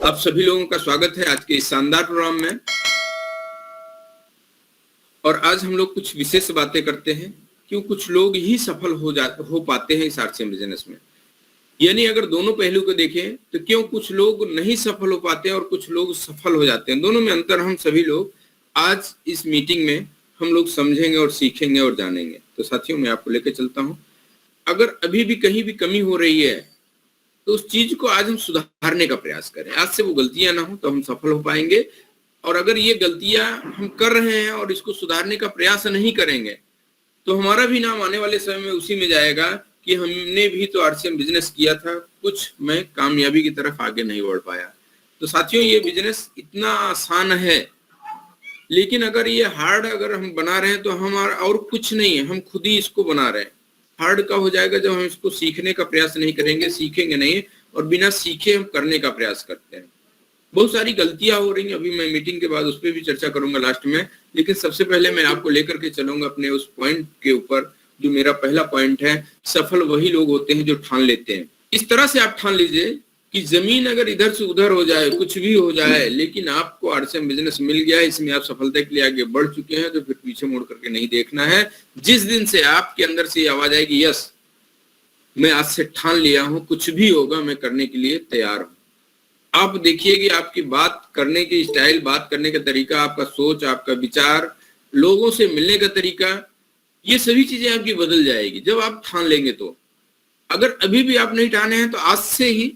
आप सभी लोगों का स्वागत है आज के इस शानदार प्रोग्राम में। और आज हम लोग कुछ विशेष बातें करते हैं। क्यों कुछ लोग ही सफल हो पाते हैं इस आरसीएम बिजनेस में, यानी अगर दोनों पहलू को देखें तो क्यों कुछ लोग नहीं सफल हो पाते हैं और कुछ लोग सफल हो जाते हैं, दोनों में अंतर हम सभी लोग आज इस मीटिंग में हम लोग समझेंगे और सीखेंगे और जानेंगे। तो साथियों, मैं आपको लेकर चलता हूं। अगर अभी भी कहीं भी कमी हो रही है तो उस चीज को आज हम सुधारने का प्रयास करें, आज से वो गलतियां ना हो तो हम सफल हो पाएंगे। और अगर ये गलतियां हम कर रहे हैं और इसको सुधारने का प्रयास नहीं करेंगे तो हमारा भी नाम आने वाले समय में उसी में जाएगा कि हमने भी तो आरसीएम बिजनेस किया था, कुछ मैं कामयाबी की तरफ आगे नहीं बढ़ पाया। तो साथियों, ये बिजनेस इतना आसान है, लेकिन अगर ये हार्ड अगर हम बना रहे हैं तो हमारा और कुछ नहीं है, हम खुद ही इसको बना रहे हैं। हार्ड का हो जाएगा जब हम इसको सीखने का प्रयास नहीं करेंगे, सीखेंगे नहीं, और बिना सीखे हम करने का प्रयास करते हैं। बहुत सारी गलतियां हो रही हैं, अभी मैं मीटिंग के बाद उस पर भी चर्चा करूंगा लास्ट में। लेकिन सबसे पहले मैं आपको लेकर के चलूंगा अपने उस पॉइंट के ऊपर जो मेरा पहला पॉइंट है। सफल वही लोग होते हैं जो ठान लेते हैं। इस तरह से आप ठान लीजिए कि जमीन अगर इधर से उधर हो जाए, कुछ भी हो जाए, लेकिन आपको आरसीएम बिजनेस मिल गया है, इसमें आप सफलता के लिए आगे बढ़ चुके हैं, तो फिर पीछे मुड़ करके नहीं देखना है। जिस दिन से आपके अंदर से ये आवाज आएगी, यस मैं आज से ठान लिया हूं, कुछ भी होगा मैं करने के लिए तैयार हूं, आप देखिए कि आपकी बात करने की स्टाइल, बात करने का तरीका, आपका सोच, आपका विचार, लोगों से मिलने का तरीका, ये सभी चीजें आपकी बदल जाएगी जब आप ठान लेंगे। तो अगर अभी भी आप नहीं ठाने हैं तो आज से ही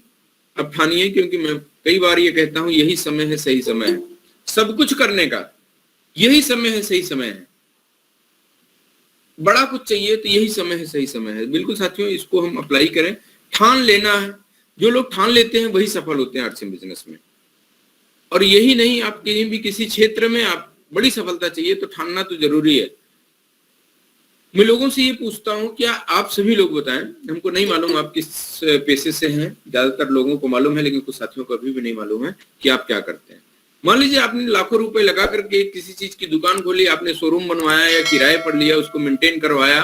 अब ठानिए, क्योंकि मैं कई बार ये कहता हूं यही समय है, सही समय है सब कुछ करने का, यही समय है, सही समय है। बड़ा कुछ चाहिए तो यही समय है, सही समय है। बिल्कुल साथियों, इसको हम अप्लाई करें, ठान लेना है। जो लोग ठान लेते हैं वही सफल होते हैं आरसीएम बिजनेस में। और यही नहीं, आप कहीं भी किसी क्षेत्र में आप बड़ी सफलता चाहिए तो ठानना तो जरूरी है। मैं लोगों से ये पूछता हूं, क्या आप सभी लोग बताएं, हमको नहीं मालूम आप किस पेशे से हैं, ज्यादातर लोगों को मालूम है लेकिन कुछ साथियों को अभी भी नहीं मालूम है कि आप क्या करते हैं। मान लीजिए आपने लाखों रुपए लगा करके किसी चीज की दुकान खोली, आपने शोरूम बनवाया या किराए पर लिया, उसको मेंटेन करवाया,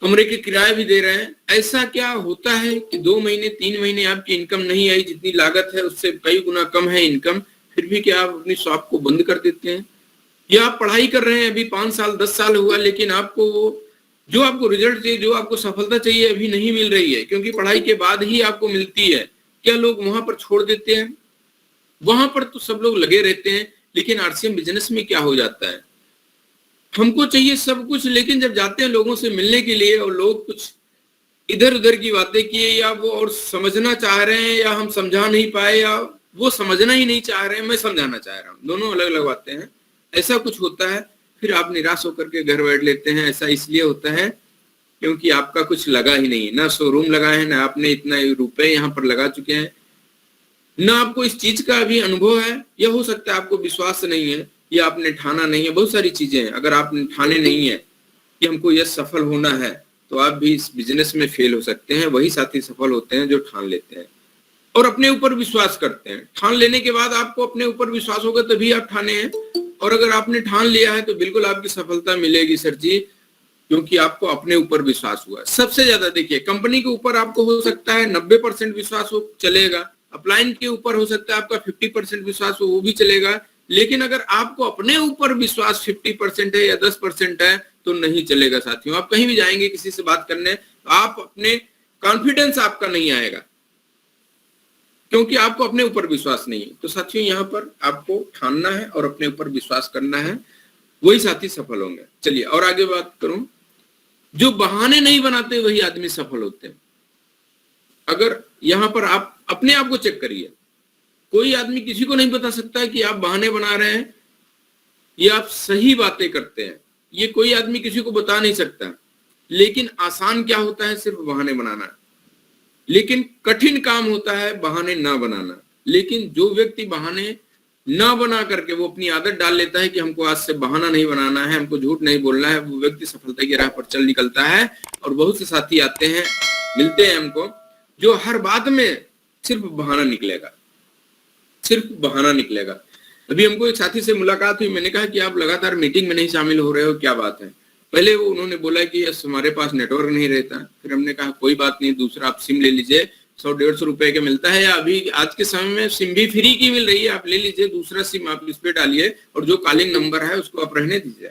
कमरे के किराए भी दे रहे हैं। ऐसा क्या होता है कि 2 महीने 3 महीने आपकी इनकम नहीं आई, जितनी लागत है उससे कई गुना कम है इनकम, फिर भी क्या आप अपनी शॉप को बंद कर देते हैं? या आप पढ़ाई कर रहे हैं, अभी 5 साल 10 साल हुआ, लेकिन आपको जो आपको रिजल्ट चाहिए, जो आपको सफलता चाहिए अभी नहीं मिल रही है, क्योंकि पढ़ाई के बाद ही आपको मिलती है। क्या लोग वहां पर छोड़ देते हैं? वहां पर तो सब लोग लगे रहते हैं, लेकिन आरसीएम बिजनेस में क्या हो जाता है, हमको चाहिए सब कुछ, लेकिन जब जाते हैं लोगों से मिलने के लिए और लोग कुछ इधर उधर की बातें किए, या वो और समझना चाह रहे हैं, या हम समझा नहीं पाए, या वो समझना ही नहीं चाह रहे हैं, मैं समझाना चाह रहा हूँ, दोनों अलग अलग बातें हैं, ऐसा कुछ होता है। फिर आप निराश होकर के घर बैठ लेते हैं। ऐसा इसलिए होता है क्योंकि आपका कुछ लगा ही नहीं, ना शोरूम लगा है, ना आपने इतना रुपए यहाँ पर लगा चुके हैं, ना आपको इस चीज का अभी अनुभव है, या हो सकता है आपको विश्वास नहीं है, या आपने ठाना नहीं है। बहुत सारी चीजें हैं। अगर आपने ठाने नहीं है कि हमको यह सफल होना है तो आप भी इस बिजनेस में फेल हो सकते हैं। वही साथी सफल होते हैं जो ठान लेते हैं और अपने ऊपर विश्वास करते हैं। ठान लेने के बाद आपको अपने ऊपर विश्वास होगा तभी आप ठाने हैं। और अगर आपने ठान लिया है तो बिल्कुल आपकी सफलता मिलेगी सर जी, क्योंकि आपको अपने ऊपर विश्वास हुआ। सबसे ज्यादा देखिए, कंपनी के ऊपर आपको हो सकता है 90% विश्वास हो, चलेगा। अपलाइन के ऊपर हो सकता है आपका 50% विश्वास हो, वो भी चलेगा। लेकिन अगर आपको अपने ऊपर विश्वास 50% है या 10% है तो नहीं चलेगा साथियों। आप कहीं भी जाएंगे किसी से बात करने, तो आप अपने कॉन्फिडेंस आपका नहीं आएगा, क्योंकि आपको अपने ऊपर विश्वास नहीं है। तो साथियों, यहाँ पर आपको ठानना है और अपने ऊपर विश्वास करना है, वही साथी सफल होंगे। चलिए और आगे बात करूं, जो बहाने नहीं बनाते वही आदमी सफल होते हैं। अगर यहाँ पर आप अपने आप को चेक करिए, कोई आदमी किसी को नहीं बता सकता कि आप बहाने बना रहे हैं या आप सही बातें करते हैं, ये कोई आदमी किसी को बता नहीं सकता। लेकिन आसान क्या होता है, सिर्फ बहाने बनाना। लेकिन कठिन काम होता है बहाने ना बनाना। लेकिन जो व्यक्ति बहाने ना बना करके वो अपनी आदत डाल लेता है कि हमको आज से बहाना नहीं बनाना है, हमको झूठ नहीं बोलना है, वो व्यक्ति सफलता की राह पर चल निकलता है। और बहुत से साथी आते हैं, मिलते हैं हमको, जो हर बात में सिर्फ बहाना निकलेगा, सिर्फ बहाना निकलेगा। अभी हमको एक साथी से मुलाकात हुई, मैंने कहा कि आप लगातार मीटिंग में नहीं शामिल हो रहे हो, क्या बात है? पहले वो उन्होंने बोला कि हमारे पास नेटवर्क नहीं रहता। फिर हमने कहा कोई बात नहीं, दूसरा आप सिम ले लीजिए, 100-150 रुपए का मिलता है, या अभी आज के समय में सिम भी फ्री की मिल रही है, आप ले लीजिए, दूसरा सिम आप इस पे डालिए और जो कॉलिंग नंबर है उसको आप रहने दीजिए।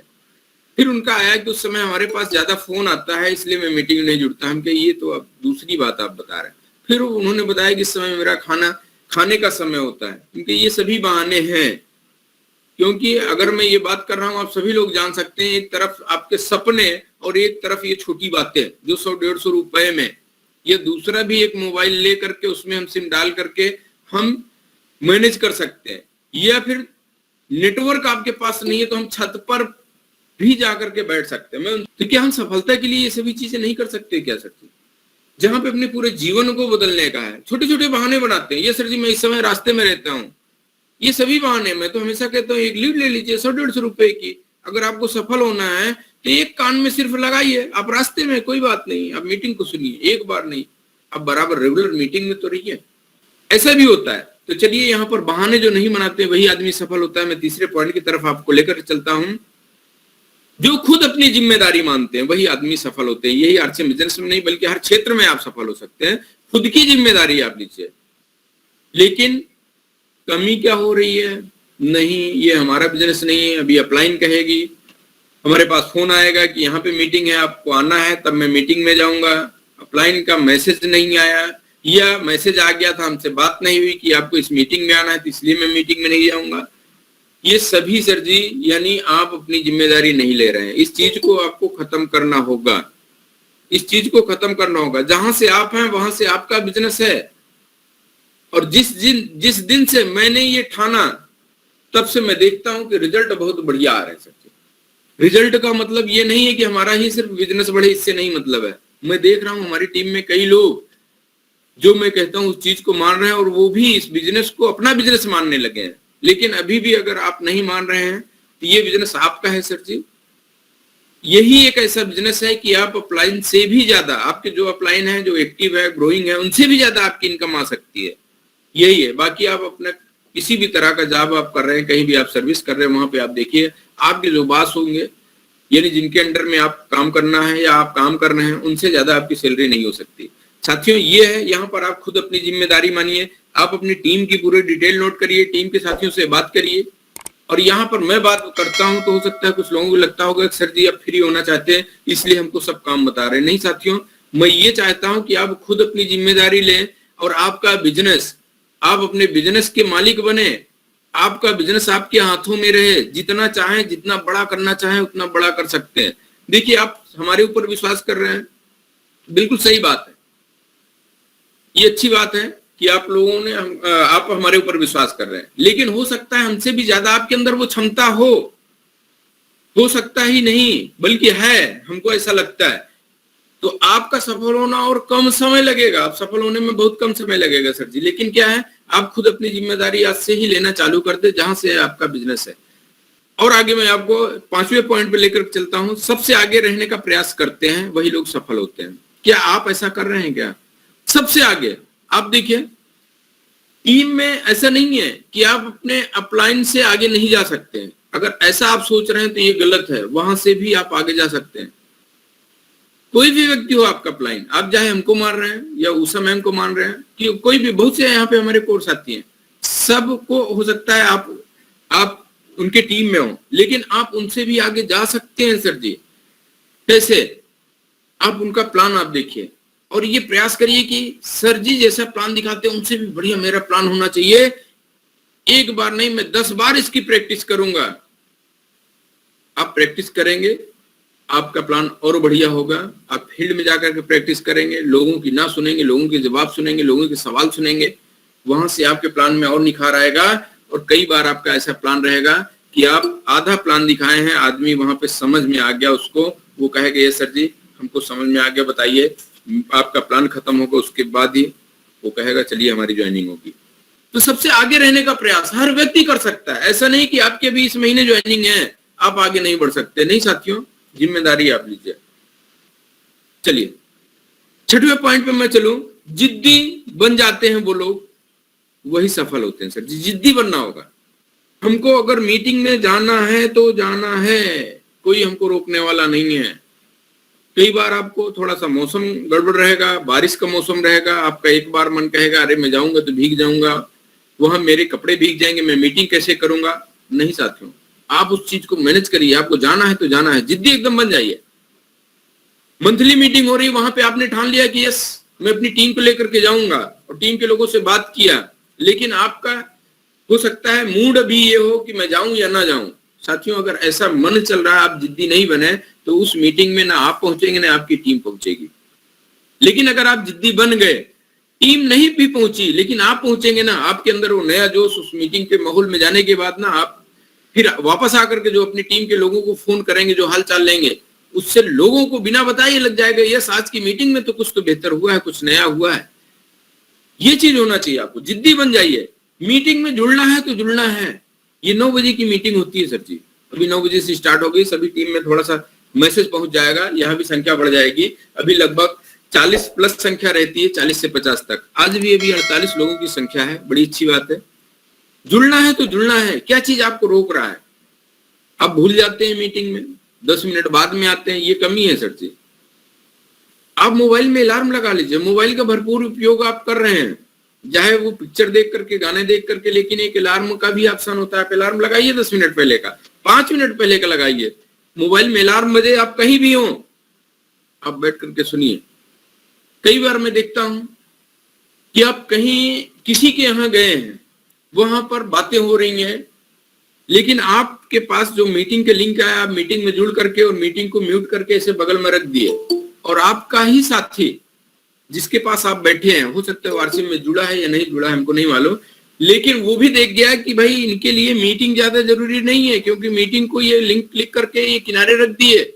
फिर उनका आया कि उस समय हमारे पास ज्यादा फोन आता है इसलिए मैं मीटिंग नहीं जुड़ता। हम कहे ये तो अब दूसरी बात आप बता रहे हैं। फिर उन्होंने बताया कि इस समय मेरा खाने का समय होता है, क्योंकि ये सभी बहाने हैं। क्योंकि अगर मैं ये बात कर रहा हूं, आप सभी लोग जान सकते हैं, एक तरफ आपके सपने और एक तरफ ये छोटी बातें जो 100-150 रुपए में, ये दूसरा भी एक मोबाइल ले करके उसमें हम सिम डाल करके हम मैनेज कर सकते हैं। या फिर नेटवर्क आपके पास नहीं है तो हम छत पर भी जाकर के बैठ सकते हैं। तो क्या हम सफलता के लिए ये सभी चीजें नहीं कर सकते क्या सर जी? जहां पे अपने पूरे जीवन को बदलने का है, छोटे छोटे बहाने बनाते हैं। ये सर जी मैं इस समय रास्ते में रहता हूँ, ये सभी बहाने। मैं तो हमेशा कहता हूँ एक लीड ले लीजिए 100-150 रुपए की। अगर आपको सफल होना है तो एक कान में सिर्फ लगाइए, आप रास्ते में कोई बात नहीं, आप मीटिंग को सुनिए, एक बार नहीं, आप बराबर रेगुलर मीटिंग में तो रहिए। ऐसा भी होता है। तो चलिए यहाँ पर बहाने जो नहीं बनाते वही आदमी सफल होता है। मैं तीसरे पॉइंट की तरफ आपको लेकर चलता हूँ। जो खुद अपनी जिम्मेदारी मानते हैं वही आदमी सफल होते हैं। यही आरसीएम बिजनेस में नहीं बल्कि हर क्षेत्र में आप सफल हो सकते हैं। खुद की जिम्मेदारी आप लीजिए। लेकिन कमी क्या हो रही है? नहीं, ये हमारा बिजनेस नहीं है। अभी अपलाइन कहेगी, हमारे पास फोन आएगा कि यहाँ पे मीटिंग है, आपको आना है, तब मैं मीटिंग में जाऊंगा। अपलाइन का मैसेज नहीं आया, या मैसेज आ गया था, हमसे बात नहीं हुई कि आपको इस मीटिंग में आना है, तो इसलिए मैं मीटिंग में नहीं जाऊंगा। ये सभी सर जी यानी आप अपनी जिम्मेदारी नहीं ले रहे हैं। इस चीज को आपको खत्म करना होगा। इस चीज को खत्म करना होगा। जहां से आप हैं वहां से आपका बिजनेस है। और जिस दिन से मैंने ये ठाना तब से मैं देखता हूं कि रिजल्ट बहुत बढ़िया आ रहे हैं सर जी। रिजल्ट का मतलब ये नहीं है कि हमारा ही सिर्फ बिजनेस बढ़े, इससे नहीं मतलब है। मैं देख रहा हूं हमारी टीम में कई लोग जो मैं कहता हूं उस चीज को मान रहे हैं और वो भी इस बिजनेस को अपना बिजनेस मानने लगे हैं। लेकिन अभी भी अगर आप नहीं मान रहे हैं तो ये बिजनेस आपका है सर जी। यही एक ऐसा बिजनेस है कि आप अपलाइन से भी ज्यादा, आपके जो अपलाइन है, जो एक्टिव है, ग्रोइंग है, उनसे भी ज्यादा आपकी इनकम आ सकती है। यही है। बाकी आप अपना किसी भी तरह का जॉब आप कर रहे हैं, कहीं भी आप सर्विस कर रहे हैं, वहां पे आप देखिए आपके जो बॉस होंगे यानी जिनके अंडर में आप काम करना है या आप काम कर रहे हैं, उनसे ज्यादा आपकी सैलरी नहीं हो सकती। साथियों ये है, यहाँ पर आप खुद अपनी जिम्मेदारी मानिए। आप अपनी टीम की पूरी डिटेल नोट करिए, टीम के साथियों से बात करिए। और यहाँ पर मैं बात करता हूं तो हो सकता है कुछ लोगों को लगता होगा कि सर जी आप फ्री होना चाहते हैं इसलिए हमको सब काम बता रहे हैं। नहीं साथियों, मैं ये चाहता हूं कि आप खुद अपनी जिम्मेदारी लें और आपका बिजनेस, आप अपने बिजनेस के मालिक बने। आपका बिजनेस आपके हाथों में रहे। जितना चाहें, जितना बड़ा करना चाहें उतना बड़ा कर सकते हैं। देखिए आप हमारे ऊपर विश्वास कर रहे हैं, बिल्कुल सही बात है। ये अच्छी बात है कि आप लोगों ने आप हमारे ऊपर विश्वास कर रहे हैं। लेकिन हो सकता है हमसे भी ज्यादा आपके अंदर वो क्षमता हो सकता ही नहीं बल्कि है, हमको ऐसा लगता है। तो आपका सफल होना और कम समय लगेगा। आप सफल होने में बहुत कम समय लगेगा सर जी। लेकिन क्या है, आप खुद अपनी जिम्मेदारी आज से ही लेना चालू कर दे जहां से आपका बिजनेस है। और आगे मैं आपको 5वें पॉइंट पे लेकर चलता हूं। सबसे आगे रहने का प्रयास करते हैं वही लोग सफल होते हैं। क्या आप ऐसा कर रहे हैं? क्या सबसे आगे? आप देखिए टीम में ऐसा नहीं है कि आप अपने अपलाइन से आगे नहीं जा सकते हैं। अगर ऐसा आप सोच रहे हैं तो ये गलत है। वहां से भी आप आगे जा सकते हैं। कोई भी व्यक्ति हो आपका अपलाइन, आप चाहे हमको मान रहे हैं या उषा मैम को मान रहे हैं कि कोई भी, बहुत से यहाँ पे हमारे कोर्स आती हैं, सबको हो सकता है आप उनके टीम में हो, लेकिन आप उनसे भी आगे जा सकते हैं सर जी। कैसे? आप उनका प्लान आप देखिए और ये प्रयास करिए कि सर जी जैसा प्लान दिखाते हैं उनसे भी बढ़िया मेरा प्लान होना चाहिए। एक बार नहीं, मैं 10 बार इसकी प्रैक्टिस करूंगा। आप प्रैक्टिस करेंगे, आपका प्लान और बढ़िया होगा। आप फील्ड में जाकर के प्रैक्टिस करेंगे, लोगों की ना सुनेंगे, लोगों के जवाब सुनेंगे, लोगों के सवाल सुनेंगे, वहां से आपके प्लान में और निखार आएगा। और कई बार आपका ऐसा प्लान रहेगा कि आप आधा प्लान दिखाए हैं, आदमी वहां पे समझ में आ गया उसको, वो कहेगा ये सर जी हमको समझ में आ गया, बताइए। आपका प्लान खत्म होगा उसके बाद ही वो कहेगा चलिए हमारी ज्वाइनिंग होगी। तो सबसे आगे रहने का प्रयास हर व्यक्ति कर सकता है। ऐसा नहीं कि आपके भी इस महीने ज्वाइनिंग है आप आगे नहीं बढ़ सकते। नहीं साथियों, जिम्मेदारी आप लीजिए। चलिए 6वें पॉइंट पे मैं चलूं। जिद्दी बन जाते हैं वो लोग, वही सफल होते हैं सर जी। जिद्दी बनना होगा। हमको अगर मीटिंग में जाना है तो जाना है, कोई हमको रोकने वाला नहीं है। कई बार आपको थोड़ा सा मौसम गड़बड़ रहेगा, बारिश का मौसम रहेगा, आपका एक बार मन कहेगा अरे मैं जाऊंगा तो भीग जाऊंगा, वहां मेरे कपड़े भीग जाएंगे, मैं मीटिंग कैसे करूंगा। नहीं साथियों, आप उस चीज को मैनेज करिए, आपको जाना है तो जाना है, जिद्दी एकदम बन जाइए। मंथली मीटिंग हो रही, वहां पे आपने ठान लिया कि यस मैं अपनी टीम को लेकर के जाऊंगा, और टीम के लोगों से बात किया, लेकिन आपका हो सकता है मूड अभी ये हो कि मैं जाऊं या ना जाऊं। साथियों, अगर ऐसा मन चल रहा है, आप जिद्दी नहीं बने, तो उस मीटिंग में ना आप पहुंचेंगे ना आपकी टीम पहुंचेगी। लेकिन अगर आप जिद्दी बन गए, टीम नहीं भी पहुंची लेकिन आप पहुंचेंगे ना, आपके अंदर वो नया जोश, उस मीटिंग के माहौल में जाने के बाद ना आप फिर वापस आकर के जो अपनी टीम के लोगों को फोन करेंगे, जो हाल चाल लेंगे, उससे लोगों को बिना बताए लग जाएगा यस आज की मीटिंग में तो कुछ तो बेहतर हुआ है, कुछ नया हुआ है। ये चीज होना चाहिए आपको, जिद्दी बन जाइए। मीटिंग में जुड़ना है तो जुड़ना है। ये 9 बजे की मीटिंग होती है सर जी, अभी 9 बजे से स्टार्ट हो गई, सभी टीम में थोड़ा सा मैसेज पहुंच जाएगा, यहाँ भी संख्या बढ़ जाएगी। अभी लगभग 40 प्लस संख्या रहती है, 40 से 50 तक। आज भी अभी 48 लोगों की संख्या है, बड़ी अच्छी बात है। जुड़ना है तो जुड़ना है, क्या चीज आपको रोक रहा है? आप भूल जाते हैं मीटिंग में, 10 मिनट बाद में आते हैं, ये कमी है सर जी। आप मोबाइल में अलार्म लगा लीजिए, मोबाइल का भरपूर उपयोग आप कर रहे हैं, चाहे वो पिक्चर देख करके, गाने देख करके, लेकिन एक अलार्म का भी ऑप्शन होता है। आप अलार्म लगाइए 10 मिनट पहले का, 5 मिनट पहले का लगाइए। मोबाइल में अलार्म बजे, आप कहीं भी हो, आप बैठ करके सुनिए। कई बार मैं देखता हूं कि आप कहीं किसी के यहाँ गए हैं, वहां पर बातें हो रही हैं, लेकिन आपके पास जो मीटिंग के लिंक आया, आप मीटिंग में जुड़ करके और मीटिंग को म्यूट करके ऐसे बगल में रख दिए, और आपका ही साथी जिसके पास आप बैठे हैं, हो सकता है वार्षिक में जुड़ा है या नहीं जुड़ा है, हमको नहीं मालूम, लेकिन वो भी देख गया कि भाई इनके लिए मीटिंग ज्यादा जरूरी नहीं है, क्योंकि मीटिंग को ये लिंक क्लिक करके ये किनारे रख दिए।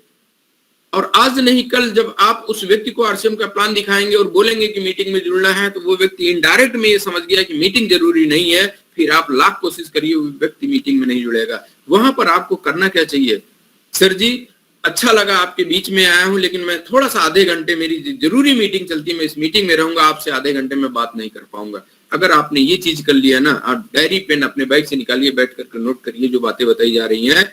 और आज नहीं कल जब आप उस व्यक्ति को आरसीएम का प्लान दिखाएंगे और बोलेंगे कि मीटिंग में जुड़ना है, तो वो व्यक्ति इनडायरेक्ट में ये समझ गया कि मीटिंग जरूरी नहीं है। फिर आप लाख कोशिश करिए, वो व्यक्ति मीटिंग में नहीं जुड़ेगा। वहां पर आपको करना क्या चाहिए? सर जी अच्छा लगा आपके बीच में आया हूं, लेकिन मैं थोड़ा सा आधे घंटे, मेरी जरूरी मीटिंग चलती है, मैं इस मीटिंग में रहूंगा, आपसे आधे घंटे में बात नहीं कर पाऊंगा। अगर आपने ये चीज कर लिया ना, आप डायरी पेन अपने बैग से निकालिए, बैठ करके नोट करिए जो बातें बताई जा रही हैं।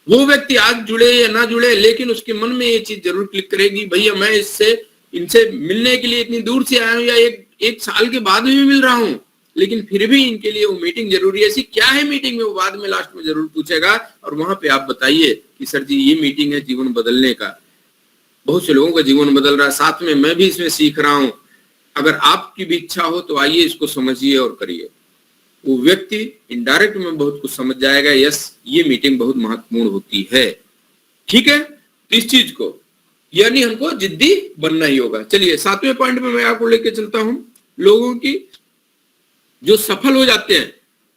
वो व्यक्ति आज जुड़े या ना जुड़े, लेकिन उसके मन में ये चीज जरूर क्लिक करेगी, भैया मैं इनसे मिलने के लिए इतनी दूर से आया हूँ, या एक साल के बाद भी मिल रहा हूँ, लेकिन फिर भी इनके लिए वो मीटिंग जरूरी है। ऐसी क्या है मीटिंग में, वो बाद में लास्ट में जरूर पूछेगा, और वहां पे आप बताइए कि सर जी ये मीटिंग है जीवन बदलने का। बहुत से लोगों का जीवन बदल रहा है, साथ में मैं भी इसमें सीख रहा हूं। अगर आपकी भी इच्छा हो तो आइए, इसको समझिए और करिए। वो व्यक्ति इनडायरेक्ट में बहुत कुछ समझ जाएगा, यस ये मीटिंग बहुत महत्वपूर्ण होती है। ठीक है, इस चीज को यानी हमको जिद्दी बनना ही होगा। चलिए 7वें पॉइंट में मैं आपको लेके चलता हूं। लोगों की जो सफल हो जाते हैं,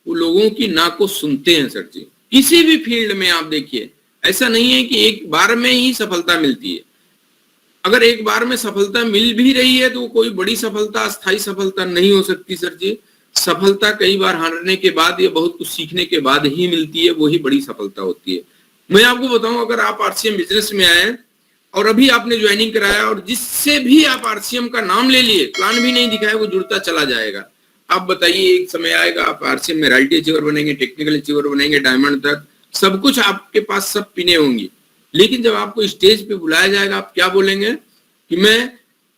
वो लोगों की ना को सुनते हैं सर जी। किसी भी फील्ड में आप देखिए, ऐसा नहीं है कि एक बार में ही सफलता मिलती है। अगर एक बार में सफलता मिल भी रही है तो वो कोई बड़ी सफलता, स्थायी सफलता नहीं हो सकती सर जी। सफलता कई बार हारने के बाद या बहुत कुछ सीखने के बाद ही मिलती है, वही बड़ी सफलता होती है। मैं आपको बताऊं, अगर आप आरसीएम बिजनेस में आए और अभी आपने ज्वाइनिंग कराया, और जिससे भी आप आरसीएम का नाम ले लिए, प्लान भी नहीं दिखाया, वो जुड़ता चला जाएगा। आप बताइए, एक समय आएगा आप आरसीएम में रॉयल्टी अचीवर बनेंगे, टेक्निकल अचीवर बनेंगे, डायमंड तक सब कुछ आपके पास, सब पिने होंगी, लेकिन जब आपको स्टेज पे बुलाया जाएगा, आप क्या बोलेंगे कि मैं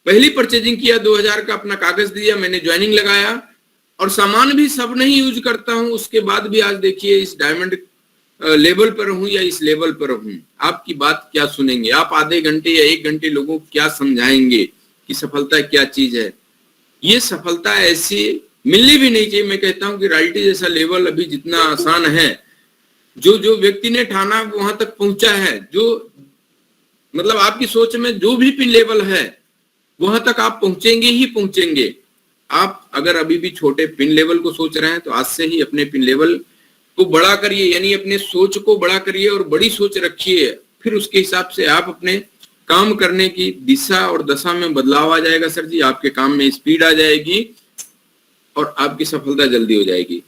पहली परचेजिंग किया 2000 का, अपना कागज दिया, मैंने ज्वाइनिंग लगाया और सामान भी सब नहीं यूज करता हूं, उसके बाद भी आज देखिए इस डायमंड लेवल पर हूं या इस लेवल पर हूं। आपकी बात क्या सुनेंगे? आप आधे घंटे या 1 घंटे लोगों को क्या समझाएंगे कि सफलता क्या चीज है? ये सफलता ऐसी मिलनी भी नहीं चाहिए। मैं कहता हूं कि रॉयल्टी जैसा लेवल अभी जितना आसान है, जो व्यक्ति ने ठाना वहां तक पहुंचा है, जो मतलब आपकी सोच में जो भी पिन लेवल है वहां तक आप पहुंचेंगे ही पहुंचेंगे। आप अगर अभी भी छोटे पिन लेवल को सोच रहे हैं तो आज से ही अपने पिन लेवल को बड़ा करिए, यानी अपने सोच को बड़ा करिए और बड़ी सोच रखिए। फिर उसके हिसाब से आप अपने काम करने की दिशा और दशा में बदलाव आ जाएगा सर जी। आपके काम में स्पीड आ जाएगी और आपकी सफलता जल्दी हो जाएगी।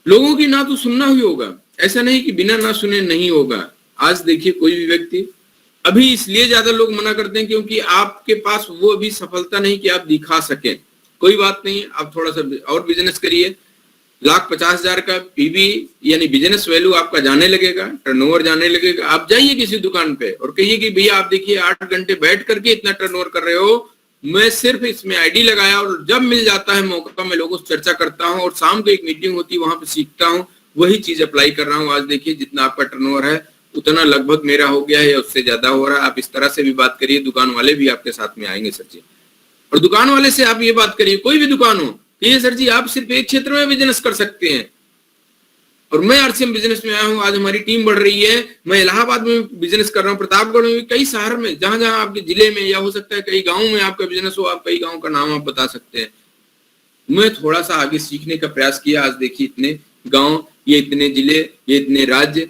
लोगों की ना तो सुनना ही होगा, ऐसा नहीं कि बिना ना सुने नहीं होगा। आज देखिए कोई भी व्यक्ति, अभी इसलिए ज्यादा लोग मना करते हैं क्योंकि आपके पास वो अभी सफलता नहीं कि आप दिखा सकें। कोई बात नहीं, आप थोड़ा सा और बिजनेस करिए, 1,50,000 का पीवी यानी बिजनेस वैल्यू आपका जाने लगेगा, टर्नओवर जाने लगेगा। आप जाइए किसी दुकान पे और कहिए कि भैया आप देखिए 8 घंटे बैठ करके इतना टर्नओवर कर रहे हो, मैं सिर्फ इसमें आईडी लगाया और जब मिल जाता है मौका मैं लोगों से चर्चा करता हूँ और शाम को एक मीटिंग होती है वहां पे सीखता हूँ, वही चीज अप्लाई कर रहा हूँ। आज देखिए जितना आपका टर्नओवर है उतना लगभग मेरा हो गया है या उससे ज्यादा हो रहा है। आप इस तरह से भी बात करिए, दुकान वाले भी आपके साथ में आएंगे सर जी। और दुकान वाले से आप ये बात करिए, कोई भी दुकान हो, कि ये सर जी आप सिर्फ एक क्षेत्र में बिजनेस कर सकते हैं और मैं आरसीएम बिजनेस में आया हूँ, आज हमारी टीम बढ़ रही है, मैं इलाहाबाद में बिजनेस कर रहा हूँ, प्रतापगढ़ में, कई शहर में, जहां जहां आपके जिले में या हो सकता है कई गाँव में आपका बिजनेस हो, आप कई गाँव का नाम आप बता सकते हैं। मैं थोड़ा सा आगे सीखने का प्रयास किया, आज देखिए इतने गाँव, ये इतने जिले, ये इतने राज्य,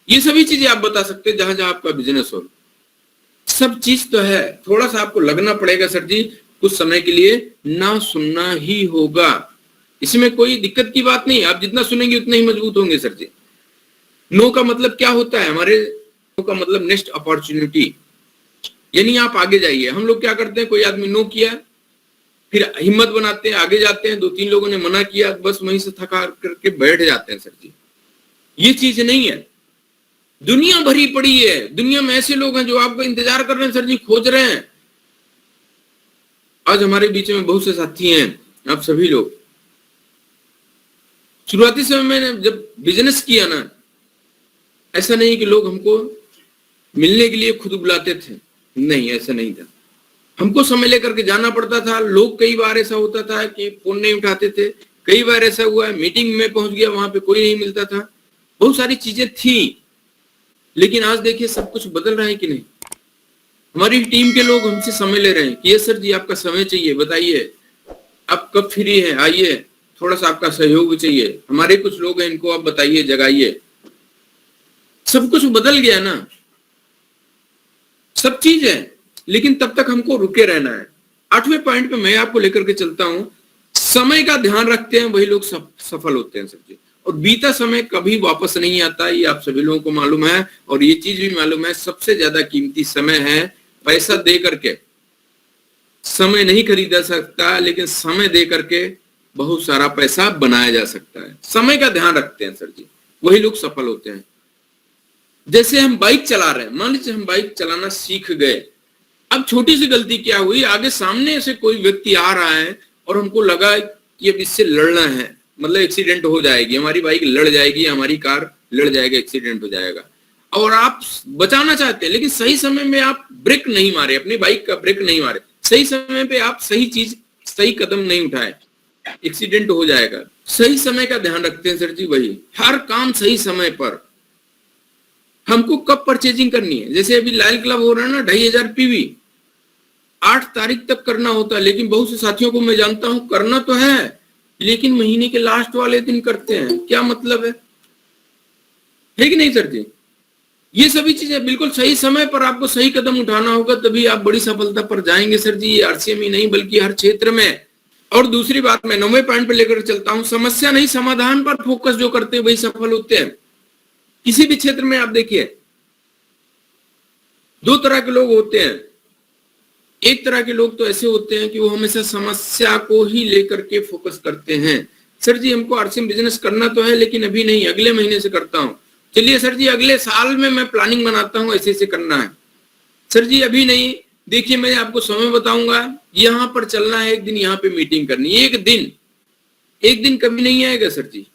ये सभी चीजें आप बता सकते हैं जहां जहां आपका बिजनेस हो। सब चीज तो है, थोड़ा सा आपको लगना पड़ेगा सर जी, कुछ समय के लिए ना सुनना ही होगा, इसमें कोई दिक्कत की बात नहीं। आप जितना सुनेंगे उतना ही मजबूत होंगे सर जी। नो का मतलब क्या होता है हमारे, नो का मतलब नेक्स्ट अपॉर्चुनिटी, यानी आप आगे जाइए। हम लोग क्या करते हैं, कोई आदमी नो किया, फिर हिम्मत बनाते हैं, आगे जाते हैं, 2-3 लोगों ने मना किया, बस वहीं से थका करके बैठ जाते हैं सर जी। ये चीज नहीं है, दुनिया भरी पड़ी है, दुनिया में ऐसे लोग हैं जो आपका इंतजार कर रहे हैं सर जी, खोज रहे हैं। आज हमारे बीच में बहुत से साथी हैं, आप सभी लोग। शुरुआती समय में जब बिजनेस किया ना, ऐसा नहीं कि लोग हमको मिलने के लिए खुद बुलाते थे, नहीं ऐसा नहीं था, हमको समय लेकर के जाना पड़ता था। लोग कई बार ऐसा होता था कि फोन नहीं उठाते थे, कई बार ऐसा हुआ है मीटिंग में पहुंच गया, वहां पे कोई नहीं मिलता था, बहुत सारी चीजें थी। लेकिन आज देखिए सब कुछ बदल रहा है कि नहीं। हमारी टीम के लोग हमसे समय ले रहे हैं कि ये सर जी आपका समय चाहिए, बताइए आप कब फ्री हैं, आइए, थोड़ा सा आपका सहयोग चाहिए। हमारे कुछ लोग हैं, इनको आप बताइए, जगाइए। सब कुछ बदल गया ना, सब चीज है, लेकिन तब तक हमको रुके रहना है। 8वें पॉइंट पे मैं आपको लेकर के चलता हूं, समय का ध्यान रखते हैं वही लोग सफल होते हैं सर जी। और बीता समय कभी वापस नहीं आता, ये आप सभी लोगों को मालूम है, और ये चीज भी मालूम है, सबसे ज्यादा कीमती समय है। पैसा दे करके समय नहीं खरीदा सकता, लेकिन समय दे करके बहुत सारा पैसा बनाया जा सकता है। समय का ध्यान रखते हैं सर जी, वही लोग सफल होते हैं। जैसे हम बाइक चला रहे हैं, मान लीजिए हम बाइक चलाना सीख गए, अब छोटी सी गलती क्या हुई, आगे सामने से कोई व्यक्ति आ रहा है और हमको लगा कि अब इससे लड़ना है, मतलब एक्सीडेंट हो जाएगी, हमारी बाइक लड़ जाएगी, हमारी कार लड़ जाएगा, एक्सीडेंट हो जाएगा, और आप बचाना चाहते हैं, लेकिन सही समय में आप ब्रेक नहीं मारे, अपनी बाइक का ब्रेक नहीं मारे, सही समय पे आप सही चीज, सही कदम नहीं उठाए, एक्सीडेंट हो जाएगा। सही समय का ध्यान रखते हैं सर जी, वही हर काम सही समय पर। हमको कब परचेजिंग करनी है, जैसे अभी लाल क्लब हो रहा है ना, 2,500 पीवी 8 तारीख तक करना होता है, लेकिन बहुत से साथियों को मैं जानता हूं करना तो है, लेकिन महीने के लास्ट वाले दिन करते हैं। क्या मतलब है कि नहीं सर जी। ये सभी चीजें बिल्कुल सही समय पर आपको सही कदम उठाना होगा, तभी आप बड़ी सफलता पर जाएंगे सर जी। ये आरसीएम ही नहीं बल्कि हर क्षेत्र में। और दूसरी बात मैं 9वें पॉइंट पर लेकर चलता हूं, समस्या नहीं समाधान पर फोकस जो करते हैं वही सफल होते हैं। किसी भी क्षेत्र में आप देखिए 2 तरह के लोग होते हैं। एक तरह के लोग तो ऐसे होते हैं कि वो हमेशा समस्या को ही लेकर के फोकस करते हैं। सर जी हमको आरसीएम बिजनेस करना तो है, लेकिन अभी नहीं, अगले महीने से करता हूं। चलिए सर जी अगले साल में मैं प्लानिंग बनाता हूं, ऐसे ऐसे करना है। सर जी अभी नहीं, देखिए मैं आपको समय बताऊंगा, यहां पर चलना है, एक दिन यहाँ पे मीटिंग करनी है, एक दिन कभी नहीं आएगा सर जी,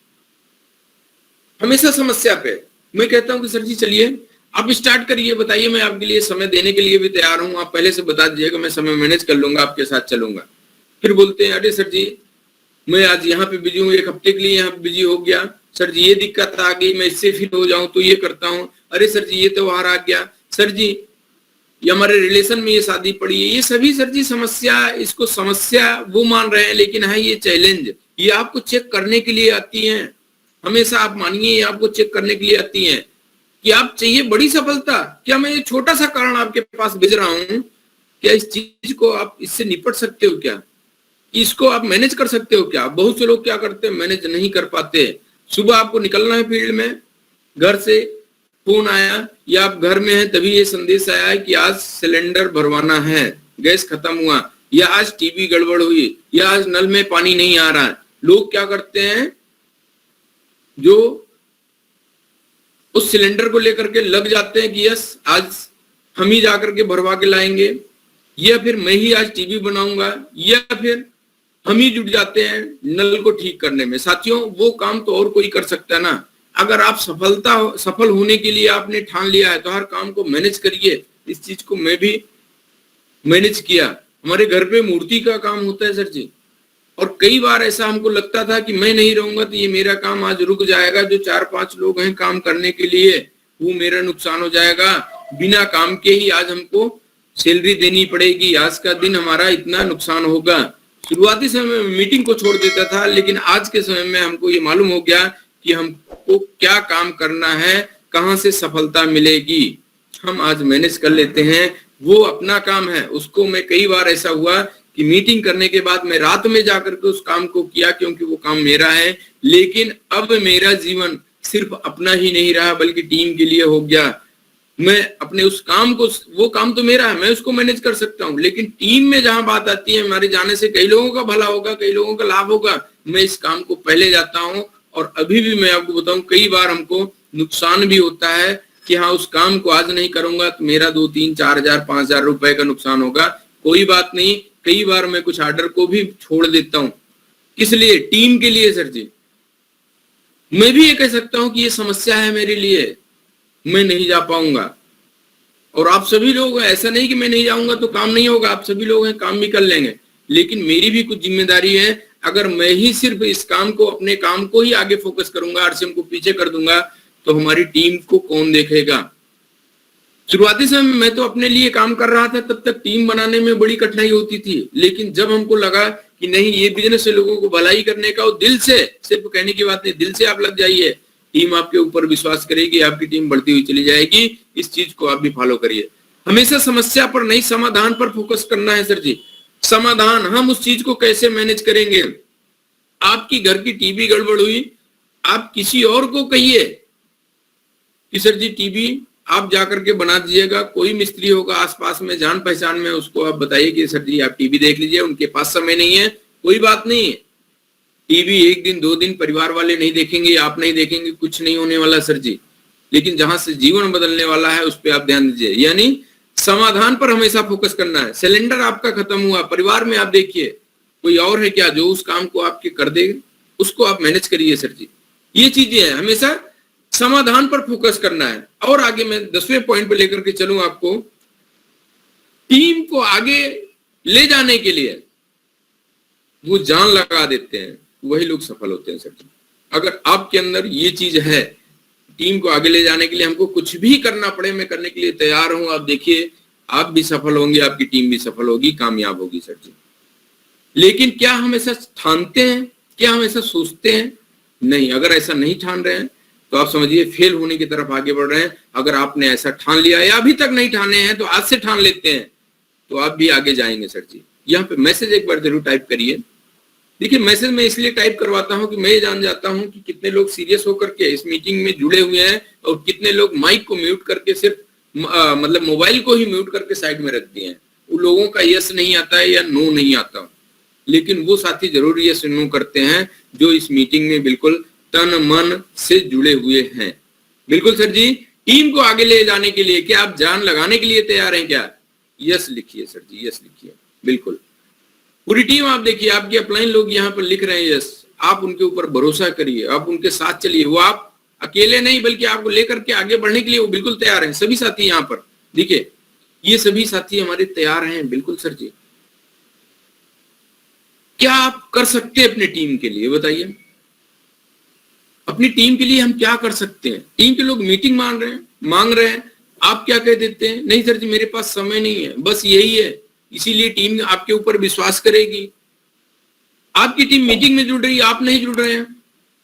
हमेशा समस्या पे। मैं कहता हूं कि सर जी चलिए आप स्टार्ट करिए, बताइए, मैं आपके लिए समय देने के लिए भी तैयार हूं, आप पहले से बता दीजिएगा, मैं समय मैनेज कर लूंगा, आपके साथ चलूंगा। फिर बोलते हैं अरे सर जी मैं आज यहाँ पे बिजी हूँ, 1 हफ्ते के लिए यहाँ पे बिजी हो गया, सर जी ये दिक्कत आ गई, मैं इससे फिर हो जाऊं तो ये करता हूँ, अरे सर जी ये त्योहार आ गया, सर जी ये हमारे रिलेशन में ये शादी पड़ी है। ये सभी सर जी समस्या, इसको समस्या वो मान रहे हैं, लेकिन है ये चैलेंज, ये आपको चेक करने के लिए आती है। हमेशा आप मानिए ये आपको चेक करने के लिए आती है कि आप चाहिए बड़ी सफलता, क्या मैं ये छोटा सा कारण आपके पास भेज रहा हूं, क्या इस चीज को आप इससे निपट सकते हो, क्या इसको आप मैनेज कर सकते हो क्या। बहुत से लोग क्या करते हैं, मैनेज नहीं कर पाते। सुबह आपको निकलना है फील्ड में, घर से फोन आया या आप घर में हैं तभी ये संदेश आया है कि आज सिलेंडर भरवाना है, गैस खत्म हुआ, या आज टीवी गड़बड़ हुई, या आज नल में पानी नहीं आ रहा है। लोग क्या करते हैं, जो उस सिलेंडर को लेकर के लग जाते हैं कि यस आज हम ही जाकर के भरवा के लाएंगे, या फिर मैं ही आज टीवी बनाऊंगा, या फिर हम ही जुट जाते हैं नल को ठीक करने में। साथियों, वो काम तो और कोई कर सकता है ना। अगर आप सफल होने के लिए आपने ठान लिया है तो हर काम को मैनेज करिए। इस चीज को मैं भी मैनेज किया। हमारे घर पे मूर्ति का काम होता है सर जी, और कई बार ऐसा हमको लगता था कि मैं नहीं रहूंगा तो ये मेरा काम आज रुक जाएगा, जो 4-5 लोग हैं काम करने के लिए वो मेरा नुकसान हो जाएगा, बिना काम के ही आज हमको सैलरी देनी पड़ेगी, आज का दिन हमारा इतना नुकसान होगा। शुरुआती समय में मीटिंग को छोड़ देता था, लेकिन आज के समय में हमको ये मालूम हो गया कि हमको क्या काम करना है, कहां से सफलता मिलेगी, हम आज मैनेज कर लेते हैं। वो अपना काम है, उसको मैं कई बार ऐसा हुआ कि मीटिंग करने के बाद मैं रात में जाकर के उस काम को किया, क्योंकि वो काम मेरा है। लेकिन अब मेरा जीवन सिर्फ अपना ही नहीं रहा बल्कि टीम के लिए हो गया। मैं अपने उस काम को, वो काम तो मेरा है, मैं उसको मैनेज कर सकता हूँ, लेकिन टीम में जहां बात आती है, हमारे जाने से कई लोगों का भला होगा, कई लोगों का लाभ होगा, मैं इस काम को पहले जाता हूँ। और अभी भी मैं आपको बताऊं, कई बार हमको नुकसान भी होता है कि हाँ उस काम को आज नहीं करूंगा तो मेरा 2-3-4,000 5,000 रुपए का नुकसान होगा। कोई बात नहीं, कई बार मैं कुछ ऑर्डर को भी छोड़ देता हूं। किस लिए? टीम के लिए सर जी। मैं भी ये कह सकता हूं कि ये समस्या है मेरे लिए, मैं नहीं जा पाऊंगा। और आप सभी लोग, ऐसा नहीं कि मैं नहीं जाऊंगा तो काम नहीं होगा, आप सभी लोग हैं काम भी कर लेंगे, लेकिन मेरी भी कुछ जिम्मेदारी है। अगर मैं ही सिर्फ इस काम को, अपने काम को ही आगे फोकस करूंगा, आरसीएम को पीछे कर दूंगा, तो हमारी टीम को कौन देखेगा? शुरुआती समय में मैं तो अपने लिए काम कर रहा था, तब तक टीम बनाने में बड़ी कठिनाई होती थी। लेकिन जब हमको लगा कि नहीं, ये बिजनेस है लोगों को भलाई करने का, और दिल से, सिर्फ कहने की बात नहीं, दिल से आप लग जाइए, टीम आपके ऊपर विश्वास करेगी, आपकी टीम बढ़ती हुई चली जाएगी। इस चीज को आप भी फॉलो करिए। हमेशा समस्या पर नहीं, समाधान पर फोकस करना है सर जी। समाधान, हम उस चीज को कैसे मैनेज करेंगे। आपकी घर की टीवी गड़बड़ हुई, आप किसी और को कहिए कि सर जी टीवी आप जाकर के बना दीजिएगा। कोई मिस्त्री होगा आसपास में, जान पहचान में, उसको आप बताइए कि सर जी आप टीवी देख लीजिए। उनके पास समय नहीं है, कोई बात नहीं है, टीवी 1 दिन 2 दिन परिवार वाले नहीं देखेंगे, आप नहीं देखेंगे, कुछ नहीं होने वाला सर जी। लेकिन जहां से जीवन बदलने वाला है उस पर आप ध्यान दीजिए। यानी समाधान पर हमेशा फोकस करना है। सिलेंडर आपका खत्म हुआ, परिवार में आप देखिए कोई और है क्या जो उस काम को आपके कर दे, उसको आप मैनेज करिए सर जी। ये चीजें हैं, हमेशा समाधान पर फोकस करना है। और आगे मैं 10वें पॉइंट पे लेकर के चलूं आपको। टीम को आगे ले जाने के लिए वो जान लगा देते हैं, वही लोग सफल होते हैं सर जी। अगर आपके अंदर ये चीज है, टीम को आगे ले जाने के लिए हमको कुछ भी करना पड़े, मैं करने के लिए तैयार हूं, आप देखिए आप भी सफल होंगे, आपकी टीम भी सफल होगी, कामयाब होगी सर जी। लेकिन क्या हम ऐसा ठानते हैं? क्या हम ऐसा सोचते हैं? नहीं। अगर ऐसा नहीं ठान रहे हैं तो आप समझिए फेल होने की तरफ आगे बढ़ रहे हैं। अगर आपने ऐसा ठान लिया है या अभी तक नहीं ठाने हैं तो आज से ठान लेते हैं, तो आप भी आगे जाएंगे सर जी। यहाँ पे मैसेज एक बार जरूर टाइप करिए। देखिए, मैसेज मैं इसलिए टाइप करवाता हूं कि मैं ये जान जाता हूं कि कितने लोग सीरियस होकर के इस मीटिंग में जुड़े हुए हैं और कितने लोग माइक को म्यूट करके सिर्फ मतलब मोबाइल को ही म्यूट करके साइड में रख दिए हैं। उन लोगों का यस नहीं आता है या नो नहीं आता, लेकिन वो साथी जरूर यस नो करते हैं जो इस मीटिंग में बिल्कुल तन मन से जुड़े हुए हैं। बिल्कुल सर जी। टीम को आगे ले जाने के लिए क्या आप जान लगाने के लिए तैयार हैं क्या? यस लिखिए सर जी, यस लिखिए। बिल्कुल पूरी टीम आप देखिए, आपके अपलाइन लोग यहाँ पर लिख रहे हैं यस। आप उनके ऊपर भरोसा करिए, आप उनके साथ चलिए। वो आप अकेले नहीं बल्कि आपको लेकर के आगे बढ़ने के लिए वो बिल्कुल तैयार हैं। सभी साथी यहाँ पर देखिए, ये सभी साथी हमारे तैयार हैं। बिल्कुल सर जी। क्या आप कर सकते हैं अपनी टीम के लिए? बताइए, अपनी टीम के लिए हम क्या कर सकते हैं? टीम के लोग मीटिंग मांग रहे हैं, आप क्या कह देते हैं? नहीं सर जी मेरे पास समय नहीं है, बस यही है। इसीलिए टीम आपके ऊपर विश्वास करेगी। आपकी टीम मीटिंग में जुड़ रही है, आप नहीं जुड़ रहे हैं,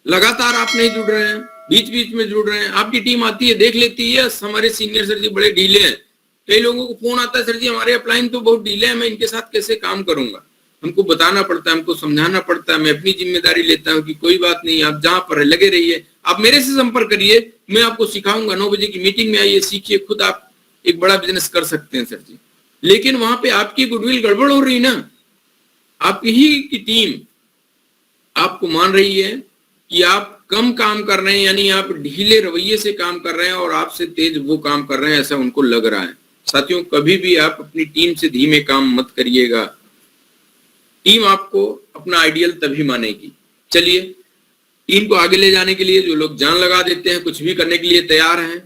लगातार आप नहीं जुड़ रहे हैं, बीच बीच में जुड़ रहे हैं। आपकी टीम आती है, देख लेती है यस हमारे सीनियर सर जी बड़े ढीले हैं। कई लोगों को फोन आता है, सर जी हमारे अपलाइन तो बहुत ढीले हैं, मैं इनके साथ कैसे काम करूंगा? हमको बताना पड़ता है, हमको समझाना पड़ता है। मैं अपनी जिम्मेदारी लेता हूँ कि कोई बात नहीं, आप जहां पर लगे रहिए, आप मेरे से संपर्क करिए, मैं आपको सिखाऊंगा। 9 बजे की मीटिंग में आइए, सीखिए, खुद आप एक बड़ा बिजनेस कर सकते हैं सर जी। लेकिन वहां पे आपकी गुडविल गड़बड़ हो रही ना, आपकी ही की टीम आपको मान रही है कि आप कम काम कर रहे हैं, यानी आप ढीले रवैये से काम कर रहे हैं और आपसे तेज वो काम कर रहे हैं, ऐसा उनको लग रहा है। साथियों, कभी भी आप अपनी टीम से धीमे काम मत करिएगा। टीम आपको अपना आइडियल तभी मानेगी। चलिए, टीम को आगे ले जाने के लिए जो लोग जान लगा देते हैं, कुछ भी करने के लिए तैयार हैं,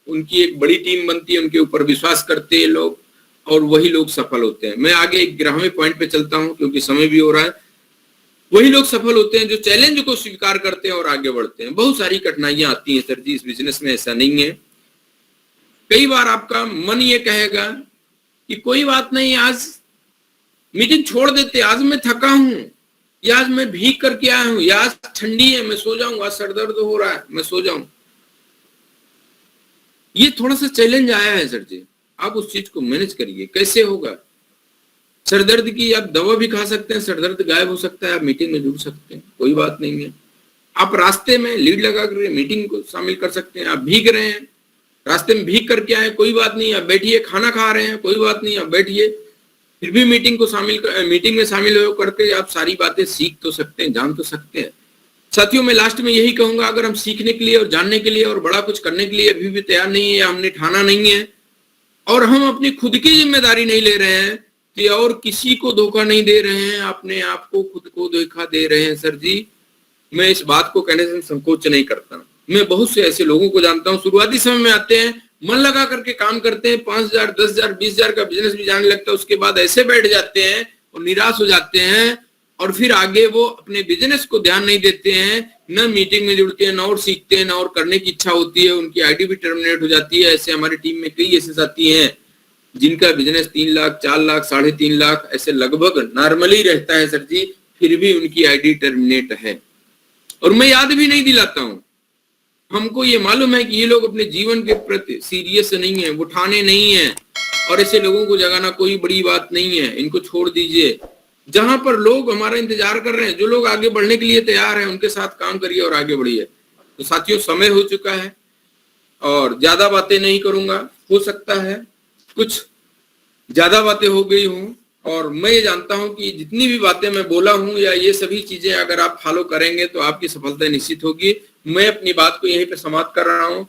उनकी एक बड़ी टीम बनती है, उनके ऊपर विश्वास करते हैं लोग, और वही लोग सफल होते हैं। मैं आगे एक 11वें पॉइंट पे चलता हूं क्योंकि समय भी हो रहा है। वही लोग सफल होते हैं जो चैलेंज को स्वीकार करते हैं और आगे बढ़ते हैं। बहुत सारी कठिनाइयां आती हैं सर जी इस बिजनेस में, ऐसा नहीं है। कई बार आपका मन ये कहेगा कि कोई बात नहीं, आज मीटिंग छोड़ देते, आज मैं थका हूं, या आज मैं भीग करके आया हूं, या आज ठंडी है मैं सो जाऊंगा, आज सर दर्द हो रहा है मैं सो जाऊं। ये थोड़ा सा चैलेंज आया है सर जी, आप उस चीज को मैनेज करिए। कैसे होगा? सर दर्द की आप दवा भी खा सकते हैं, सर दर्द गायब हो सकता है, आप मीटिंग में जुड़ सकते हैं, कोई बात नहीं है। आप रास्ते में लीड लगा कर मीटिंग को शामिल कर सकते हैं। आप भीग रहे हैं, रास्ते में भीग करके आए, कोई बात नहीं, आप बैठिए। खाना खा रहे हैं, कोई बात नहीं, आप बैठिए। फिर भी मीटिंग में शामिल हो करके आप सारी बातें सीख तो सकते हैं, जान तो सकते हैं। साथियों, मैं लास्ट में यही कहूंगा, अगर हम सीखने के लिए और जानने के लिए और बड़ा कुछ करने के लिए अभी भी तैयार नहीं है, हमने ठाना नहीं है, और हम अपनी खुद की जिम्मेदारी नहीं ले रहे हैं कि और किसी को धोखा नहीं दे रहे हैं, अपने आप को खुद को धोखा दे रहे हैं सर जी, मैं इस बात को कहने से संकोच नहीं करता। मैं बहुत से ऐसे लोगों को जानता हूं, शुरुआती समय में आते हैं, मन लगा करके काम करते हैं, 5,000, 10,000, 20,000 का बिजनेस भी जाने लगता है, उसके बाद ऐसे बैठ जाते हैं और निराश हो जाते हैं, और फिर आगे वो अपने बिजनेस को ध्यान नहीं देते हैं, न मीटिंग में जुड़ते हैं, न और सीखते हैं, न और करने की इच्छा होती है, उनकी आईडी भी टर्मिनेट हो जाती है। ऐसे हमारी टीम में कई ऐसे साथी हैं जिनका बिजनेस 3 लाख, 4 लाख, 3.5 लाख ऐसे लगभग नॉर्मली रहता है सर जी, फिर भी उनकी आईडी टर्मिनेट है। और मैं याद भी नहीं दिलाता हूं, हमको ये मालूम है कि ये लोग अपने जीवन के प्रति सीरियस नहीं है, वो ठाने नहीं है, और ऐसे लोगों को जगाना कोई बड़ी बात नहीं है, इनको छोड़ दीजिए। जहां पर लोग हमारा इंतजार कर रहे हैं, जो लोग आगे बढ़ने के लिए तैयार हैं, उनके साथ काम करिए और आगे बढ़िए। तो साथियों, समय हो चुका है और ज्यादा बातें नहीं करूंगा। हो सकता है कुछ ज्यादा बातें हो गई हूं, और मैं ये जानता हूं कि जितनी भी बातें मैं बोला हूं या ये सभी चीजें अगर आप फॉलो करेंगे तो आपकी सफलता निश्चित होगी। मैं अपनी बात को यहीं पे समाप्त कर रहा हूं।